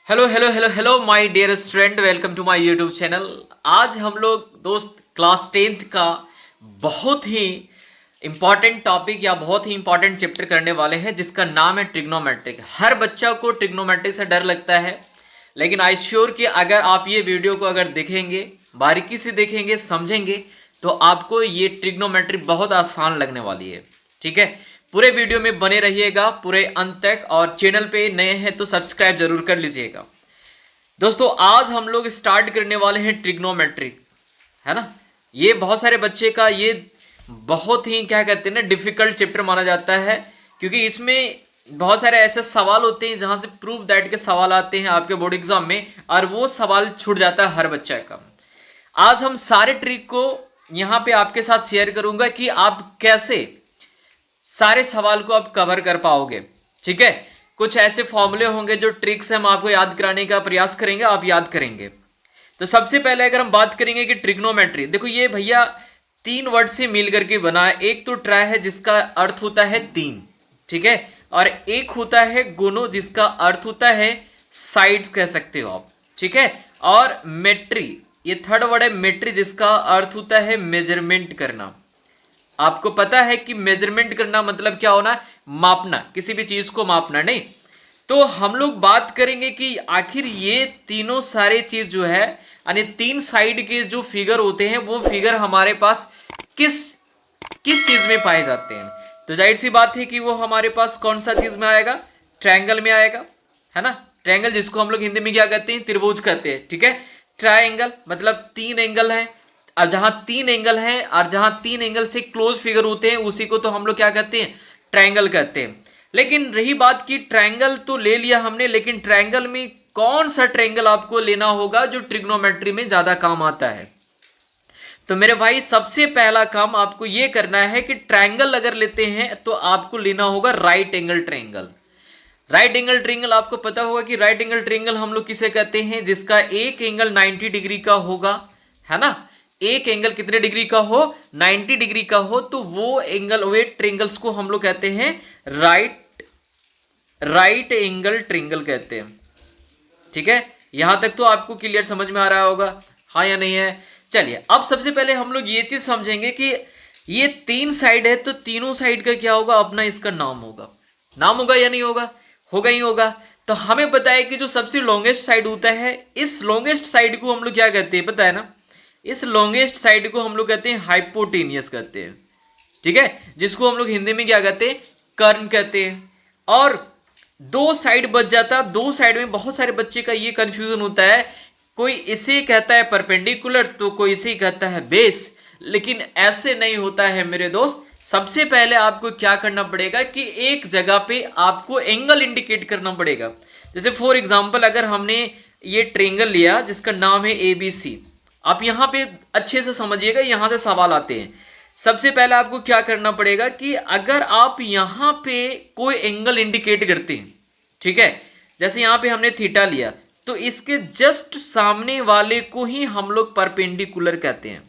Hello hello hello hello my dear student, welcome to my YouTube channel. आज हम लोग दोस्त क्लास 10th का बहुत ही इम्पॉर्टेंट टॉपिक या बहुत ही इम्पॉर्टेंट चैप्टर करने वाले हैं जिसका नाम है ट्रिग्नोमेट्रिक। हर बच्चा को ट्रिग्नोमेट्रिक से डर लगता है, लेकिन आई श्योर कि अगर आप ये वीडियो को अगर देखेंगे, बारीकी से देखेंगे, समझेंगे तो आपको ये ट्रिग्नोमेट्री बहुत आसान लगने वाली है। ठीक है, पूरे वीडियो में बने रहिएगा पूरे अंत तक, और चैनल पे नए हैं तो सब्सक्राइब जरूर कर लीजिएगा। दोस्तों आज हम लोग स्टार्ट करने वाले हैं ट्रिग्नोमेट्री, है ना। ये बहुत सारे बच्चे का ये बहुत ही क्या कहते हैं ना डिफिकल्ट चैप्टर माना जाता है, क्योंकि इसमें बहुत सारे ऐसे सवाल होते हैं जहां से प्रूफ दैट के सवाल आते हैं आपके बोर्ड एग्जाम में, और वो सवाल छूट जाता है हर बच्चा का। आज हम सारे ट्रिक को यहाँ पे आपके साथ शेयर करूंगा कि आप कैसे सारे सवाल को आप कवर कर पाओगे। ठीक है, कुछ ऐसे फॉर्मूले होंगे जो ट्रिक्स हम आपको याद कराने का प्रयास करेंगे, आप याद करेंगे। तो सबसे पहले अगर हम बात करेंगे कि ट्रिग्नोमेट्री, देखो ये भैया तीन वर्ड से मिल करके बना है। एक तो ट्राई है जिसका अर्थ होता है तीन, ठीक है, और एक होता है गोनो जिसका अर्थ होता है साइड कह सकते हो आप, ठीक है, और मेट्री ये थर्ड वर्ड है मेट्री जिसका अर्थ होता है मेजरमेंट करना। आपको पता है कि मेजरमेंट करना मतलब क्या होना, मापना, किसी भी चीज को मापना नहीं। तो हम लोग बात करेंगे कि आखिर ये तीनों सारे चीज जो है यानी तीन साइड के जो फिगर होते हैं वो फिगर हमारे पास किस किस चीज में पाए जाते हैं। तो जाहिर सी बात है कि वो हमारे पास कौन सा चीज में आएगा, ट्रायंगल में आएगा, है ना। ट्रायंगल जिसको हम लोग हिंदी में क्या कहते हैं, त्रिभुज कहते हैं। ठीक है, ट्रायंगल मतलब तीन एंगल है, और जहां तीन एंगल है और जहां तीन एंगल से क्लोज फिगर होते हैं उसी को तो हम लोग क्या कहते हैं, ट्रायंगल कहते हैं। लेकिन रही बात की ट्रायंगल तो ले लिया हमने, लेकिन ट्रायंगल में कौन सा ट्रायंगल आपको लेना होगा जो ट्रिग्नोमेट्री में ज्यादा काम आता है। तो मेरे भाई सबसे पहला काम आपको यह करना है कि ट्रायंगल अगर लेते हैं तो आपको लेना होगा right angle triangle. Right angle triangle आपको पता होगा कि राइट एंगल ट्रायंगल हम लोग किसे कहते हैं, जिसका एक एंगल 90 डिग्री का होगा, है ना। एक एंगल कितने डिग्री का हो, 90 डिग्री का हो, तो वो एंगल वे ट्रायंगल्स को हम लोग कहते हैं राइट एंगल ट्रायंगल कहते हैं। ठीक है, यहां तक तो आपको क्लियर समझ में आ रहा होगा, हाँ या नहीं है। चलिए अब सबसे पहले हम लोग ये चीज समझेंगे कि ये तीन साइड है तो तीनों साइड का क्या होगा, अपना इसका नाम होगा। नाम होगा या नहीं होगा, होगा ही होगा। तो हमें पता है कि जो सबसे लॉन्गेस्ट साइड होता है, इस लॉन्गेस्ट साइड को हम लोग क्या कहते हैं पता है ना, इस लॉन्गेस्ट साइड को हम लोग कहते हैं हाइपोटेनियस कहते हैं। ठीक है, जिसको हम लोग हिंदी में क्या कहते हैं, कर्ण कहते हैं। और दो साइड बच जाता है, दो साइड में बहुत सारे बच्चे का ये कंफ्यूजन होता है, कोई इसे कहता है परपेंडिकुलर तो कोई इसे कहता है बेस, लेकिन ऐसे नहीं होता है मेरे दोस्त। सबसे पहले आपको क्या करना पड़ेगा कि एक जगह पे आपको एंगल इंडिकेट करना पड़ेगा। जैसे फॉर एग्जांपल अगर हमने ये ट्रायंगल लिया जिसका नाम है ABC, आप यहां पे अच्छे से समझिएगा, यहां से सवाल आते हैं। सबसे पहले आपको क्या करना पड़ेगा कि अगर आप यहां पे कोई एंगल इंडिकेट करते हैं, ठीक है, जैसे यहां पे हमने थीटा लिया, तो इसके जस्ट सामने वाले को ही हम लोग परपेंडिकुलर कहते हैं।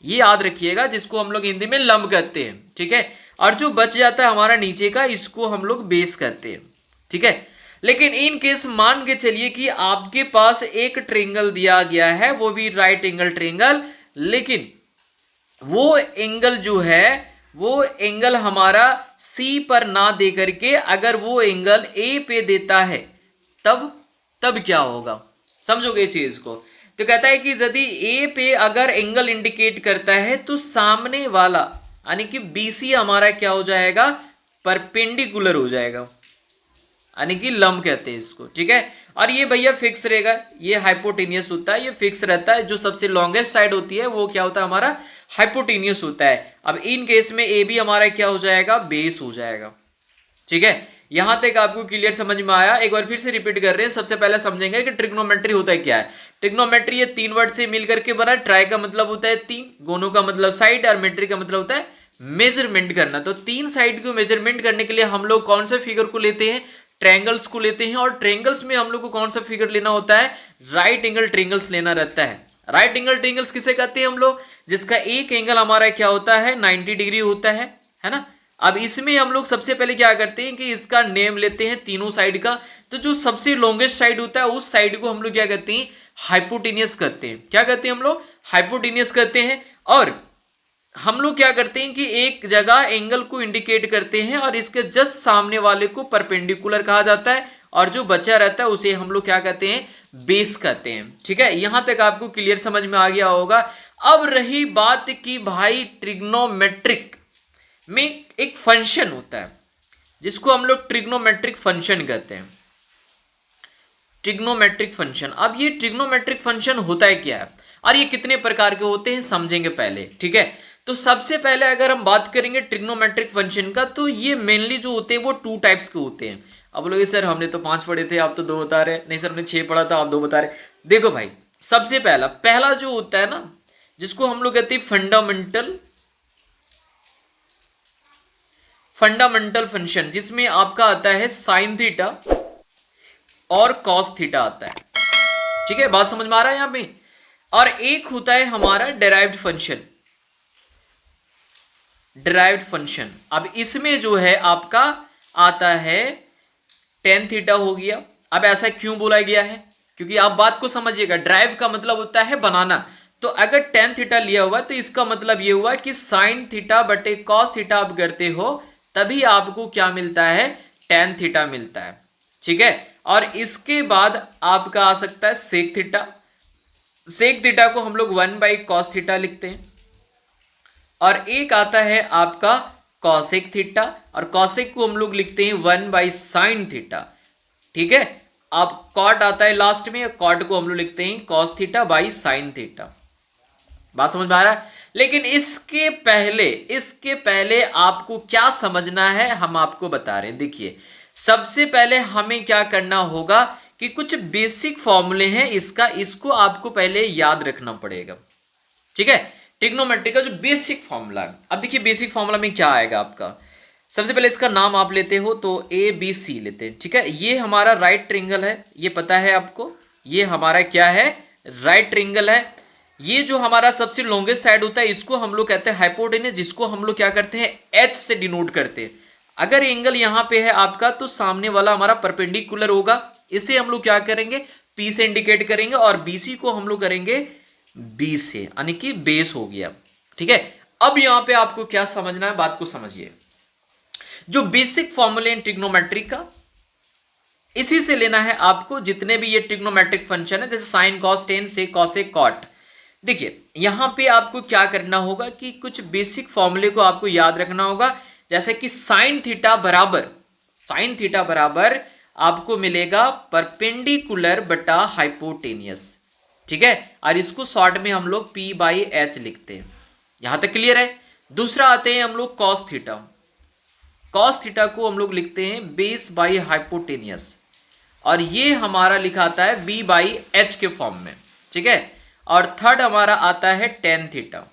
ये याद रखिएगा, जिसको हम लोग हिंदी में लंब कहते हैं। ठीक है, और जो बच जाता है हमारा नीचे का, इसको हम लोग बेस कहते हैं। ठीक है, लेकिन इन केस मान के चलिए कि आपके पास एक ट्रायंगल दिया गया है, वो भी राइट एंगल ट्रायंगल, लेकिन वो एंगल जो है वो एंगल हमारा सी पर ना दे करके अगर वो एंगल ए पे देता है, तब क्या होगा, समझोगे इस चीज को। तो कहता है कि यदि ए पे अगर एंगल इंडिकेट करता है तो सामने वाला यानी कि बीसी हमारा क्या हो जाएगा, परपेंडिकुलर हो जाएगा, यानी कि लंब कहते हैं इसको। ठीक है, और ये भैया फिक्स रहेगा, ये हाइपोटेनियस होता है, ये फिक्स रहता है। जो सबसे लॉन्गेस्ट साइड होती है वो क्या होता है, हमारा हाइपोटेनियस होता है। अब इन केस में ए भी हमारा क्या हो जाएगा, बेस हो जाएगा। ठीक है, यहां तक आपको क्लियर समझ में आया। एक बार फिर से रिपीट कर रहे हैं, सबसे पहले समझेंगे कि ट्रिग्नोमेट्री होता है क्या है। ट्रिग्नोमेट्री ये तीन वर्ड से मिलकर के बना। ट्राई का मतलब होता है तीन, गोनो का मतलब साइड, और मेट्री का मतलब होता है मेजरमेंट करना। तो तीन साइड को मेजरमेंट करने के लिए हम लोग कौन सा फिगर को लेते हैं, ट्रायंगल्स को लेते हैं। और ट्रायंगल्स में हम लोग को कौन सा फिगर लेना होता है, राइट एंगल ट्रायंगल्स लेना रहता है। राइट एंगल ट्रायंगल्स किसे कहते हैं हम लोग, जिसका एक एंगल हमारा क्या होता है, 90 डिग्री होता है ना। अब इसमें हम लोग सबसे पहले क्या करते हैं कि इसका नेम लेते हैं तीनों साइड का, तो जो सबसे लॉन्गेस्ट साइड होता है उस साइड को हम लोग क्या कहते हैं, हाइपोटेनियस कहते हैं। क्या कहते हैं हम लोग, हाइपोटेनियस कहते हैं। और हम लोग क्या करते हैं कि एक जगह एंगल को इंडिकेट करते हैं और इसके जस्ट सामने वाले को परपेंडिकुलर कहा जाता है, और जो बचा रहता है उसे हम लोग क्या कहते हैं, बेस कहते हैं। ठीक है, यहां तक आपको क्लियर समझ में आ गया होगा। अब रही बात कि भाई ट्रिग्नोमेट्रिक में एक फंक्शन होता है जिसको हम लोग ट्रिग्नोमेट्रिक फंक्शन कहते हैं। ट्रिग्नोमेट्रिक फंक्शन, अब ये ट्रिग्नोमेट्रिक फंक्शन होता है क्या है और ये कितने प्रकार के होते हैं समझेंगे पहले। ठीक है, तो सबसे पहले अगर हम बात करेंगे ट्रिग्नोमेट्रिक फंक्शन का, तो ये मेनली जो होते हैं वो 2 टाइप्स के होते हैं। अब बोलोगे सर हमने तो 5 पढ़े थे, आप तो 2 बता रहे। नहीं सर हमने 6 पढ़ा था, आप 2 बता रहे। देखो भाई, सबसे पहला जो होता है ना, जिसको हम लोग कहते हैं फंडामेंटल फंक्शन, जिसमें आपका आता है साइन थीटा और कॉस थीटा आता है। ठीक है, बात समझ में आ रहा है यहां पे। और एक होता है हमारा डेराइव्ड फंक्शन। अब इसमें जो है आपका आता है टेन थीटा हो गया। अब ऐसा क्यों बोला गया है, क्योंकि आप बात को समझिएगा, ड्राइव का मतलब होता है बनाना। तो अगर टेन थीटा लिया हुआ तो इसका मतलब ये हुआ कि साइन थीटा बटे कॉस थीटा आप करते हो, तभी आपको क्या मिलता है, टेन थीटा मिलता है। ठीक है, और इसके बाद आपका आ सकता है सेक थीटा। सेक थीटा को हम लोग 1/cos थीटा लिखते हैं। और एक आता है आपका कॉसेक थीटा, और कॉसेक को हम लोग लिखते हैं 1/sin थीटा। ठीक है, अब कॉट आता है लास्ट में, कॉट को हम लोग लिखते हैं cos theta by sin theta. बात समझ में आ रहा है। लेकिन इसके पहले आपको क्या समझना है हम आपको बता रहे हैं। देखिए, सबसे पहले हमें क्या करना होगा कि कुछ बेसिक फॉर्मूले हैं इसको आपको पहले याद रखना पड़ेगा। ठीक है, ट्रिग्नोमेट्री का जो बेसिक फॉर्मूला है। अब देखिए बेसिक फॉर्मूला में क्या आएगा आपका, सबसे पहले इसका नाम आप लेते हो तो ABC लेते हैं। ठीक है, ये हमारा राइट ट्रायंगल है, ये पता है आपको, ये हमारा क्या है, राइट ट्रायंगल है। ये जो हमारा सबसे लॉन्गेस्ट साइड होता है इसको हम लोग कहते हैं हाइपोटेनस, जिसको हम लोग क्या करते हैं, H से डिनोट करते हैं। अगर एंगल यहां पे है आपका तो सामने वाला हमारा परपेंडिकुलर होगा, इसे हम लोग क्या करेंगे, P से इंडिकेट करेंगे, और BC को हम लोग करेंगे B से, यानी कि बेस हो गया। ठीक है, अब यहां पे आपको क्या समझना है, बात को समझिए। जो बेसिक फॉर्मूले हैं ट्रिग्नोमेट्री का, इसी से लेना है आपको। जितने भी ये ट्रिग्नोमेट्रिक फंक्शन है, जैसे साइन कॉस टेन से कॉसेक कॉट, देखिए यहां पे आपको क्या करना होगा कि कुछ बेसिक फॉर्मूले को आपको याद रखना होगा। जैसे कि साइन थीटा बराबर आपको मिलेगा परपेंडिकुलर बटा हाइपोटेनियस। ठीक है, और इसको शॉर्ट में हम लोग P/H लिखते हैं। यहां तक क्लियर है। दूसरा आते हैं हम लोग कॉस थीटा को हम लोग लिखते हैं बेस बाई हाइपोटेनियस, और ये हमारा लिखाता है B/H के फॉर्म में। ठीक है, और थर्ड हमारा आता है टेन थीटा,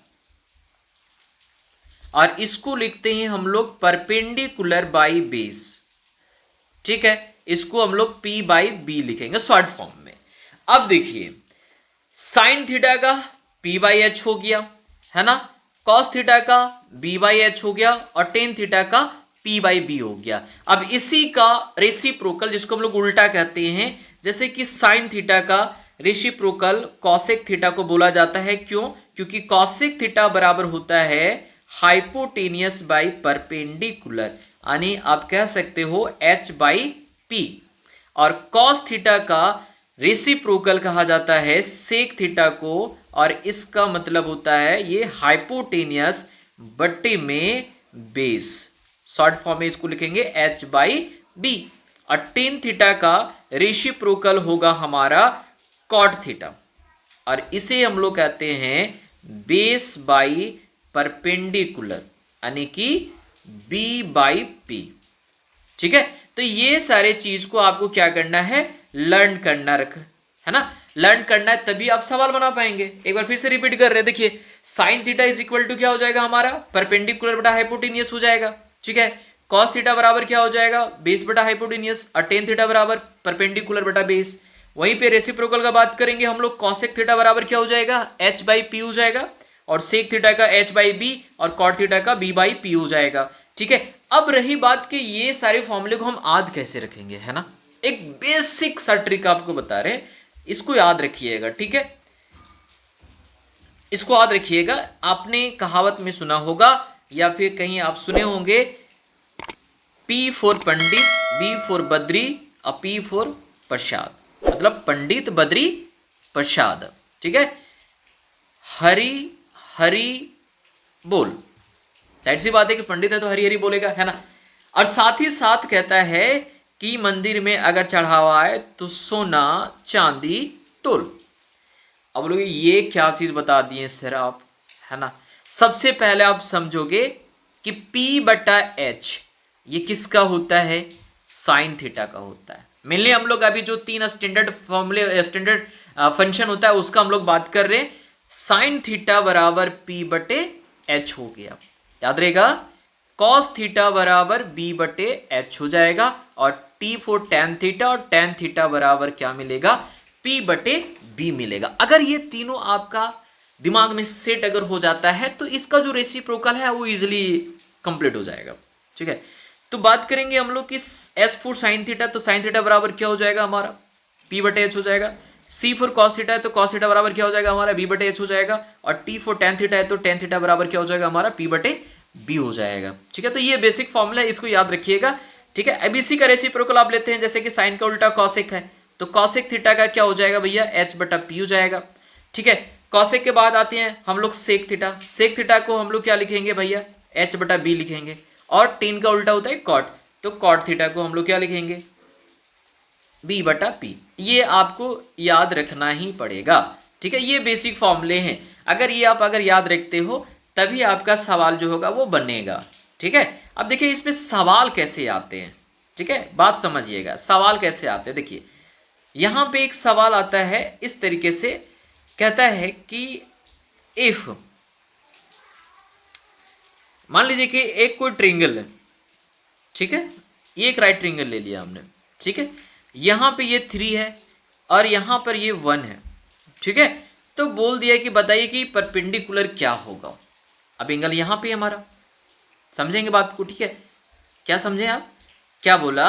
और इसको लिखते हैं हम लोग परपेंडिकुलर बाई बेस। ठीक है, इसको हम लोग P/B लिखेंगे शॉर्ट फॉर्म में। अब देखिए, साइन थीटा का P/H हो गया, है ना, कॉस थीटा का B/H हो गया, और टेन थीटा का P/B हो गया। अब इसी का रेसिप्रोकल, जिसको हम लोग उल्टा कहते हैं, जैसे कि साइन थीटा का रेसिप्रोकल कॉसेक थीटा को बोला जाता है। क्यों, क्योंकि कॉसेक थीटा बराबर होता है हाइपोटेनियस बाई परपेंडिकुलर, यानी आप कह सकते हो H/P। और कॉस थीटा का रेसिप्रोकल कहा जाता है सेक थीटा को, और इसका मतलब होता है ये हाइपोटेनियस बट्टे में बेस। शॉर्ट फॉर्म में इसको लिखेंगे H/B। और टेन थीटा का रेसिप्रोकल होगा हमारा कॉट थीटा, और इसे हम लोग कहते हैं बेस बाई परपेंडिकुलर, यानी कि B/P। ठीक है, तो ये सारे चीज को आपको क्या करना है, लर्न करना है ना, लर्न करना है, तभी आप सवाल बना पाएंगे। एक बार फिर से रिपीट कर रहे हैं। देखिए, sine theta is equal to क्या हो जाएगा हमारा, परपेंडिकुलर बटा हाइपोटेनियस हो जाएगा। ठीक है, कॉस थीटा बराबर क्या हो जाएगा, बेस बटा हाइपोटेनियस, और टेन थीटा बराबर परपेंडिकुलर बटा बेस। वहीं पे रेसिप्रोकल का बात करेंगे हम लोग, कॉसेक थीटा बराबर क्या हो जाएगा, H/P हो जाएगा, और सेक थीटा का H/B, और कॉट थीटा का B/P हो जाएगा। ठीक है, अब रही बात कि ये सारे फॉर्मूले को हम याद कैसे रखेंगे, है ना। एक बेसिक सा ट्रिक आपको बता रहे हैं, इसको याद रखिएगा, ठीक है। इसको याद रखिएगा, आपने कहावत में सुना होगा या फिर कहीं आप सुने होंगे, P for Pandit, B for Badri और P फॉर प्रसाद, मतलब पंडित बद्री प्रसाद, ठीक है। हरि हरि बोल, जाहिर सी बात है कि पंडित है तो हरि हरि बोलेगा, है ना। और साथ ही साथ कहता है कि मंदिर में अगर चढ़ावा आए तो सोना चांदी तोल। अब लोग ये क्या चीज बता दिए सर आप, है ना। सबसे पहले आप समझोगे कि P/H ये किसका होता है, साइन थीटा का होता है। मेनली हम लोग अभी जो 3 स्टैंडर्ड फॉर्मूले, स्टैंडर्ड फंक्शन होता है उसका हम लोग बात कर रहे हैं। साइन थीटा बराबर P/H हो गया, याद रहेगा। कॉस थीटा बराबर B/H हो जाएगा, और T फॉर टेन थीटा, और टेन थीटा बराबर क्या मिलेगा, P/B मिलेगा। अगर ये तीनों आपका दिमाग में सेट अगर हो जाता है तो इसका जो रेसिप्रोकल है वो इजिली कंप्लीट हो जाएगा, ठीक है। तो बात करेंगे हम लोग कि S फॉर साइन थीटा, तो साइन थीटा बराबर क्या हो जाएगा हमारा, P/H हो जाएगा। C फॉर कॉस थीटा है तो कॉस थीटा बराबर क्या हो जाएगा हमारा, B/H हो जाएगा। और T फॉर टेन थीटा है तो टेन थीटा बराबर क्या हो जाएगा हमारा, P/B हो जाएगा, ठीक है। तो ये बेसिक फॉर्मूला है, इसको याद रखिएगा, ठीक है। अब इसी का रेसिप्रोकल आप लेते हैं, जैसे कि साइन का उल्टा कॉसेक है, तो कॉसेक थीटा का क्या हो जाएगा भैया, H/P हो जाएगा, ठीक है। कॉसेक के बाद आते हैं हम लोग सेक थीटा। सेक थीटा को हम लोग क्या लिखेंगे भैया, H/B लिखेंगे। और टेन का उल्टा होता है कॉट, तो कॉट थीटा को हम लोग क्या लिखेंगे, B/P। ये आपको याद रखना ही पड़ेगा, ठीक है। ये बेसिक फॉर्मूले हैं, अगर ये आप अगर याद रखते हो तभी आपका सवाल जो होगा वो बनेगा, ठीक है। अब देखिए इसमें सवाल कैसे आते हैं, ठीक है, बात समझिएगा, सवाल कैसे आते हैं। देखिए यहां पे एक सवाल आता है इस तरीके से, कहता है कि इफ, मान लीजिए कि एक कोई ट्रिंगल है, ठीक है, ये एक राइट ट्रिंगल ले लिया हमने, ठीक है। यहां पे ये 3 है और यहां पर ये 1 है, ठीक है। तो बोल दिया कि बताइए कि परपेंडिकुलर क्या होगा। अब एंगल यहां पे हमारा, समझेंगे बात को, ठीक है। क्या समझे आप, क्या बोला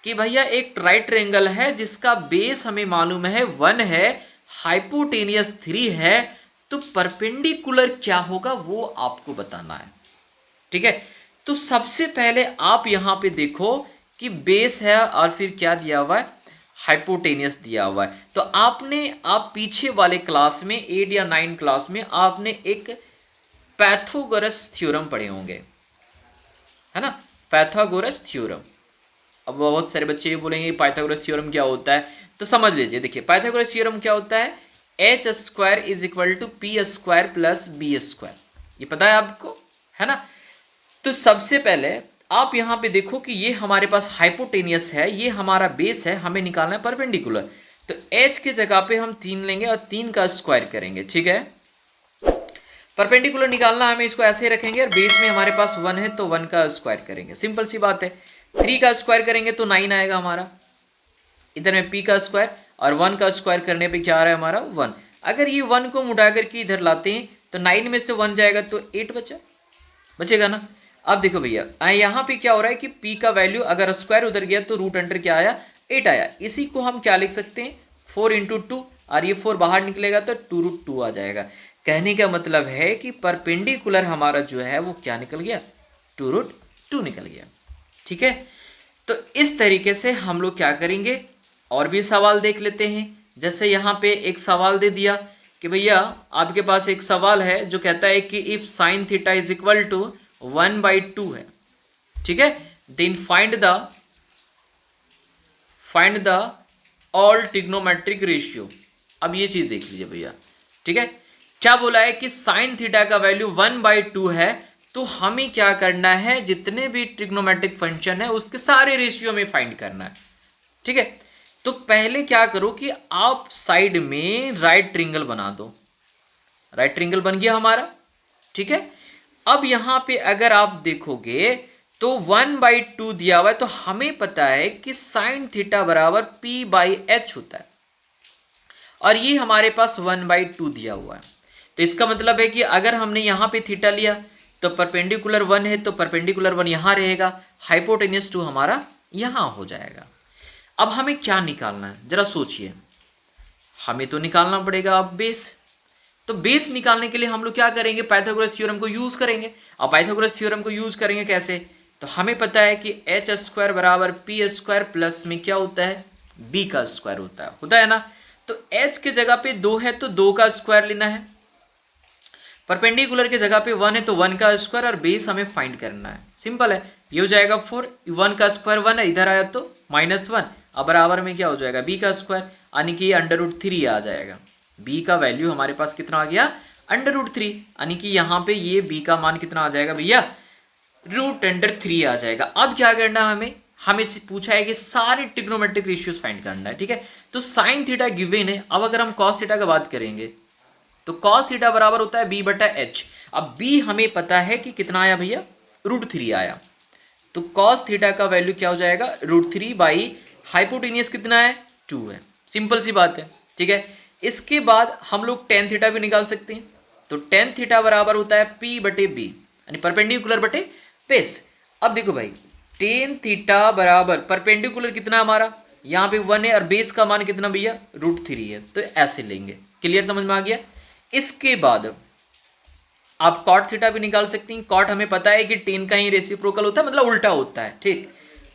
कि भैया एक राइट ट्रायंगल है जिसका बेस हमें मालूम है 1 है, हाइपोटेनियस 3 है, तो परपेंडिकुलर क्या होगा वो आपको बताना है, ठीक है। तो सबसे पहले आप यहां पे देखो कि बेस है और फिर क्या दिया हुआ है, हाइपोटेनियस दिया हुआ है। तो आप पीछे वाले क्लास में 8 या 9 क्लास में आपने एक पैथागोरस थ्योरम पढ़े होंगे, है ना, पैथागोरस थ्योरम। अब बहुत सारे बच्चे ये बोलेंगे पाइथागोरस थ्योरम क्या होता है, तो समझ लीजिए। देखिए पाइथागोरस थ्योरम क्या होता है, h² = p² + b², ये पता है आपको, है ना। तो सबसे पहले आप यहां पे देखो कि ये हमारे पास हाइपोटेनियस है, ये हमारा बेस है, हमें निकालना है परपेंडिकुलर। तो h की जगह पे हम 3 लेंगे और 3 का स्क्वायर करेंगे, ठीक है। परपेंडिकुलर निकालना हमें इसको ऐसे रखेंगे और बेस में हमारे पास 1 है तो 1 का स्क्वायर करेंगे, सिंपल सी बात है। 3 का स्क्वायर करेंगे तो 9 आएगा हमारा, इधर में p का स्क्वायर, और 1 का स्क्वायर करने पे क्या आ रहा है हमारा 1। अगर ये 1 को उठा करके इधर लाते हैं तो 9 में से 1 जाएगा तो 8 बचेगा ना। अब देखो भैया यहाँ पे क्या हो रहा है कि p का वैल्यू अगर स्क्वायर उधर गया तो रूट अंडर क्या आया, 8 आया। इसी को हम क्या लिख सकते हैं, 4 × 2, और ये 4 बाहर निकलेगा तो 2√2 आ जाएगा। कहने का मतलब है कि परपेंडिकुलर हमारा जो है वो क्या निकल गया, 2√2 निकल गया, ठीक है। तो इस तरीके से हम लोग क्या करेंगे, और भी सवाल देख लेते हैं। जैसे यहाँ पे एक सवाल दे दिया कि भैया आपके पास एक सवाल है जो कहता है कि if sine theta is equal to 1/2 है, ठीक है, then find the all trigonometric ratio. अब ये चीज देख लीजिए भैया, ठीक है। क्या बोला है कि साइन थीटा का वैल्यू 1/2 है, तो हमें क्या करना है, जितने भी ट्रिग्नोमेट्रिक फंक्शन है उसके सारे रेशियो में फाइंड करना है, ठीक है। तो पहले क्या करो कि आप साइड में राइट ट्रायंगल बना दो, राइट ट्रायंगल बन गया हमारा, ठीक है। अब यहां पे अगर आप देखोगे तो 1/2 दिया हुआ है, तो हमें पता है कि साइन थीटा बराबर P/H होता है, और ये हमारे पास 1/2 दिया हुआ है। तो इसका मतलब है कि अगर हमने यहां पे थीटा लिया तो परपेंडिकुलर 1 है तो परपेंडिकुलर 1 यहां रहेगा, हाइपोटेनियस 2 हमारा यहां हो जाएगा। अब हमें क्या निकालना है जरा सोचिए, हमें तो निकालना पड़ेगा अब बेस। तो बेस निकालने के लिए हम लोग क्या करेंगे, पाइथागोरस थ्योरम को यूज करेंगे। अब पाइथागोरस थ्योरम को यूज करेंगे कैसे, तो हमें पता है कि एच स्क्वायर बराबर पी स्क्वायर प्लस में क्या होता है, बी का स्क्वायर होता है ना। तो एच की जगह पे 2 है तो 2 का स्क्वायर लेना है, परपेंडिकुलर की जगह पे 1 है तो 1 का स्क्वायर, और बेस हमें फाइंड करना है। सिंपल है, ये हो जाएगा 4, 1 का स्क्वायर 1 है, इधर आया तो -1, अब बराबर में क्या हो जाएगा बी का स्क्वायर, यानी कि √3 आ जाएगा। बी का वैल्यू हमारे पास कितना आ गया, √3, यानी कि यहाँ पे ये बी का मान कितना आ जाएगा भैया, √3 आ जाएगा। अब क्या करना है हमें से पूछा है कि सारे ट्रिग्नोमेट्रिक रेशियोज फाइंड करना है, ठीक है। तो साइन थीटा गिवन है, अब अगर हम कॉस थीटा की बात करेंगे तो कॉस थीटा बराबर होता है b बटा एच। अब b हमें पता है कि कितना आया भैया, √3 आया, तो कॉस थीटा का वैल्यू क्या हो जाएगा, √3 बाई हाइपोटेनियस कितना है, 2 है। सिंपल सी बात है, ठीक है। इसके बाद हम लोग टेन थीटा भी निकाल सकते हैं, तो टेन थीटा बराबर होता है p बटे b, यानी परपेंडिकुलर बटे बेस। अब देखो भाई, टेन थीटा बराबर परपेंडिकुलर कितना हमारा, यहाँ पे 1 है और बेस का मान कितना भैया, √3 है, तो ऐसे लेंगे। क्लियर, समझ में आ गया। इसके बाद आप कॉट थीटा भी निकाल सकती हैं। कॉट हमें पता है कि टेन का ही रेसिप्रोकल होता है, मतलब उल्टा होता है, ठीक।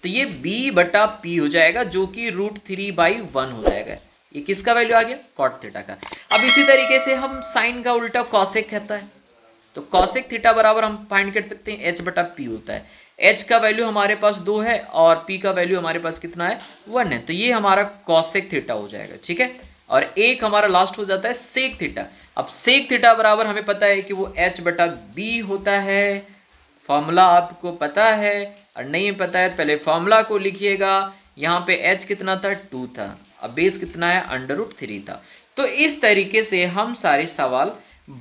तो ये b बटा p हो जाएगा, जो कि √3/1 हो जाएगा। ये किसका वैल्यू आ गया, कॉट थीटा का। अब इसी तरीके से हम साइन का उल्टा कॉसेक कहता है, तो कॉसेक थीटा बराबर हम फाइंड कर सकते हैं h बटा p होता है। h का वैल्यू हमारे पास 2 है और p का वैल्यू हमारे पास कितना है, 1 है, तो ये हमारा कॉसेक थीटा हो जाएगा, ठीक है। और एक हमारा लास्ट हो जाता है सेक थीटा। अब सेक थीटा बराबर हमें पता है कि वो h बटा b होता है। फॉर्मूला आपको पता है, और नहीं पता है पहले फॉर्मूला को लिखिएगा। यहाँ पे h कितना था, 2 था, अब बेस कितना है, √3 था। तो इस तरीके से हम सारे सवाल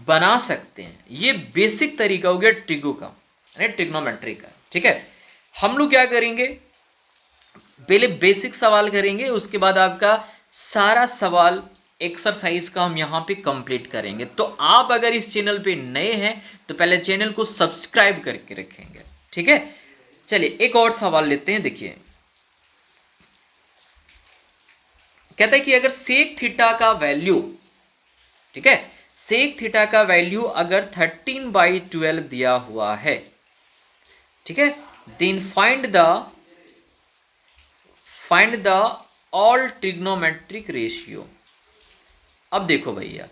बना सकते हैं। ये बेसिक तरीका हो गया ट्रिगो का, यानी ट्रिग्नोमेट्री का, ठीक है। हम लोग क्या करेंगे, पहले बेसिक सवाल करेंगे, उसके बाद आपका सारा सवाल एक्सरसाइज का हम यहाँ पे कंप्लीट करेंगे। तो आप अगर इस चैनल पे नए हैं तो पहले चैनल को सब्सक्राइब करके रखेंगे, ठीक है। चलिए एक और सवाल लेते हैं। देखिए, कहता है कि अगर सेक थीटा का वैल्यू, ठीक है, सेक थीटा का वैल्यू अगर 13/12 दिया हुआ है, ठीक है, then find the all trigonometric ratio. अब देखो भैया,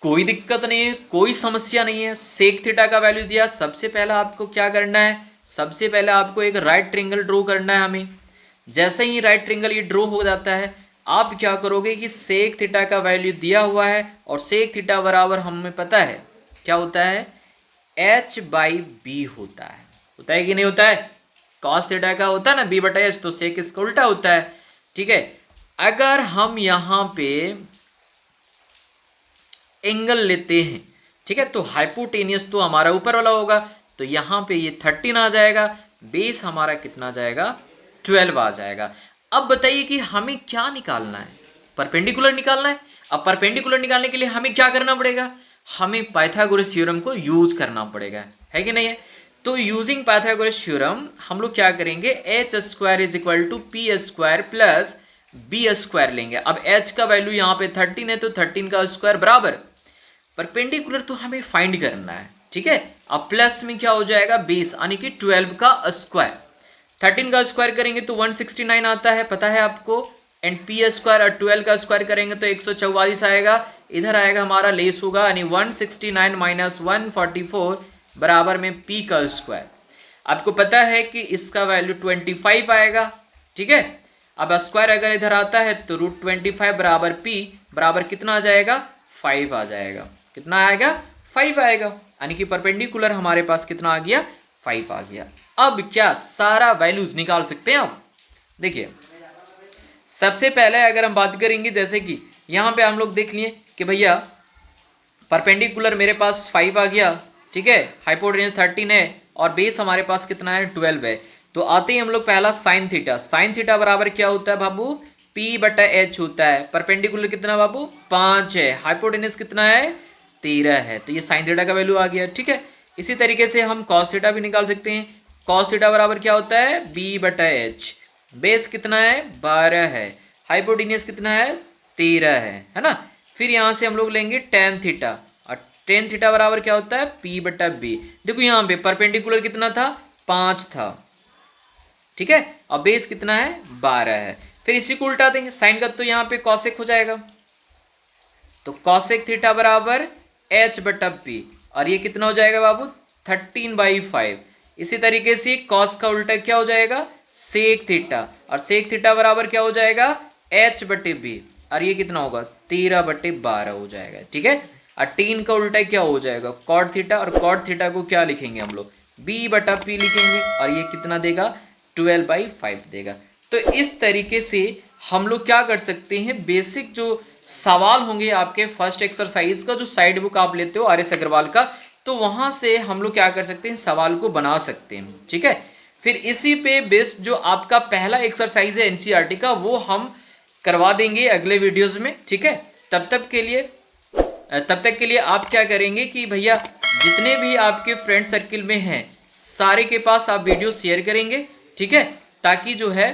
कोई दिक्कत नहीं है, कोई समस्या नहीं है। सेक थीटा का वैल्यू दिया, सबसे पहला आपको क्या करना है, सबसे पहले आपको एक राइट ट्रायंगल ड्रॉ करना है हमें। जैसे ही राइट ट्रायंगल ये ड्रॉ हो जाता है, आप क्या करोगे कि सेक थीटा का वैल्यू दिया हुआ है और सेक थीटा बराबर हमें पता है क्या होता है, h/b होता है कि नहीं होता है। कॉस थीटा का होता है ना b बटा एच, तो सेक इसका उल्टा होता है, ठीक है। अगर हम यहाँ पे एंगल लेते हैं, ठीक है, तो हाइपोटेनियस तो हमारा ऊपर वाला होगा, तो यहाँ पे ये 13 आ जाएगा, बेस हमारा कितना आ जाएगा, 12 आ जाएगा। अब बताइए कि हमें क्या निकालना है, परपेंडिकुलर निकालना है। अब परपेंडिकुलर निकालने के लिए हमें क्या करना पड़ेगा, हमें पाइथागोरस थ्योरम को यूज करना पड़ेगा, है कि नहीं है। तो यूजिंग पाइथागोरस थ्योरम हम लोग क्या करेंगे, h² = p² प्लस b² लेंगे। अब h का वैल्यू यहाँ पे 13 है, तो 13 का स्क्वायर बराबर परपेंडिकुलर तो हमें फाइंड करना है, ठीक है। अब प्लस में क्या हो जाएगा, बेस, यानी कि 12 का स्क्वायर। 13 का स्क्वायर करेंगे तो 169 आता है, पता है आपको, एंड p² और 12 का स्क्वायर करेंगे तो 144 आएगा। इधर आएगा हमारा लेस होगा, यानी 169 - 144 बराबर में p का स्क्वायर। आपको पता है कि इसका वैल्यू 25 आएगा, ठीक है। अब स्क्वायर अगर इधर आता है तो √25 बराबर p बराबर कितना आ जाएगा, 5 आ जाएगा। कितना आएगा, 5 आएगा, यानी कि परपेंडिकुलर हमारे पास कितना आ गया, 5 आ गया। अब क्या सारा वैल्यूज निकाल सकते हैं आप। देखिए, सबसे पहले अगर हम बात करेंगे, जैसे कि यहाँ पे हम लोग देख लिए कि भैया परपेंडिकुलर मेरे पास 5 आ गया, ठीक है, हाइपोटेन्यूज 13 है और बेस हमारे पास कितना है, 12 है। तो आते ही हम लोग पहला साइन थीटा, साइन थीटा बराबर क्या होता है बाबू, p बटा h होता है। परपेंडिकुलर कितना बाबू, 5 है, हाइपोटेन्यूज कितना है, 13 है, तो ये साइन थीटा का वैल्यू आ गया, ठीक है। इसी तरीके से हम कॉस थीटा भी निकाल सकते हैं। कॉस थीटा बराबर क्या होता है, b बटा h, बेस कितना है 12 है, हाइपोटेन्यूज कितना है 13 है ना। फिर यहाँ से हम लोग लेंगे टेन थीटा, और टेन थीटा बराबर क्या होता है P बटा बी। देखो यहाँ पे परपेंडिकुलर कितना था 5 था, ठीक है, और बेस कितना है 12 है। फिर इसी को उल्टा देंगे, साइन का तो यहाँ पे कॉसेक हो जाएगा, तो कॉसेक थीटा बराबर H बटा पी, और ये कितना हो जाएगा बाबू 13/5। इसी तरीके से कॉस का उल्टा क्या हो जाएगा सेक थीटा, और सेक थीटा बराबर क्या हो जाएगा H बटे बी, और ये कितना होगा 13/12 हो जाएगा, ठीक है। और टीन का उल्टा क्या हो जाएगा कॉट थीटा, और कॉट थीटा को क्या लिखेंगे हम लोग B बटा पी लिखेंगे, और ये कितना देगा 12/5 देगा। तो इस तरीके से हम लोग क्या कर सकते हैं, बेसिक जो सवाल होंगे आपके फर्स्ट एक्सरसाइज का, जो साइड बुक आप लेते हो RS अग्रवाल का, तो वहां से हम लोग क्या कर सकते हैं सवाल को बना सकते हैं, ठीक है। फिर इसी पे बेस्ड जो आपका पहला एक्सरसाइज है NCERT का, वो हम करवा देंगे अगले वीडियोज में, ठीक है। तब तक के लिए आप क्या करेंगे कि भैया जितने भी आपके फ्रेंड सर्किल में हैं सारे के पास आप वीडियो शेयर करेंगे, ठीक है, ताकि जो है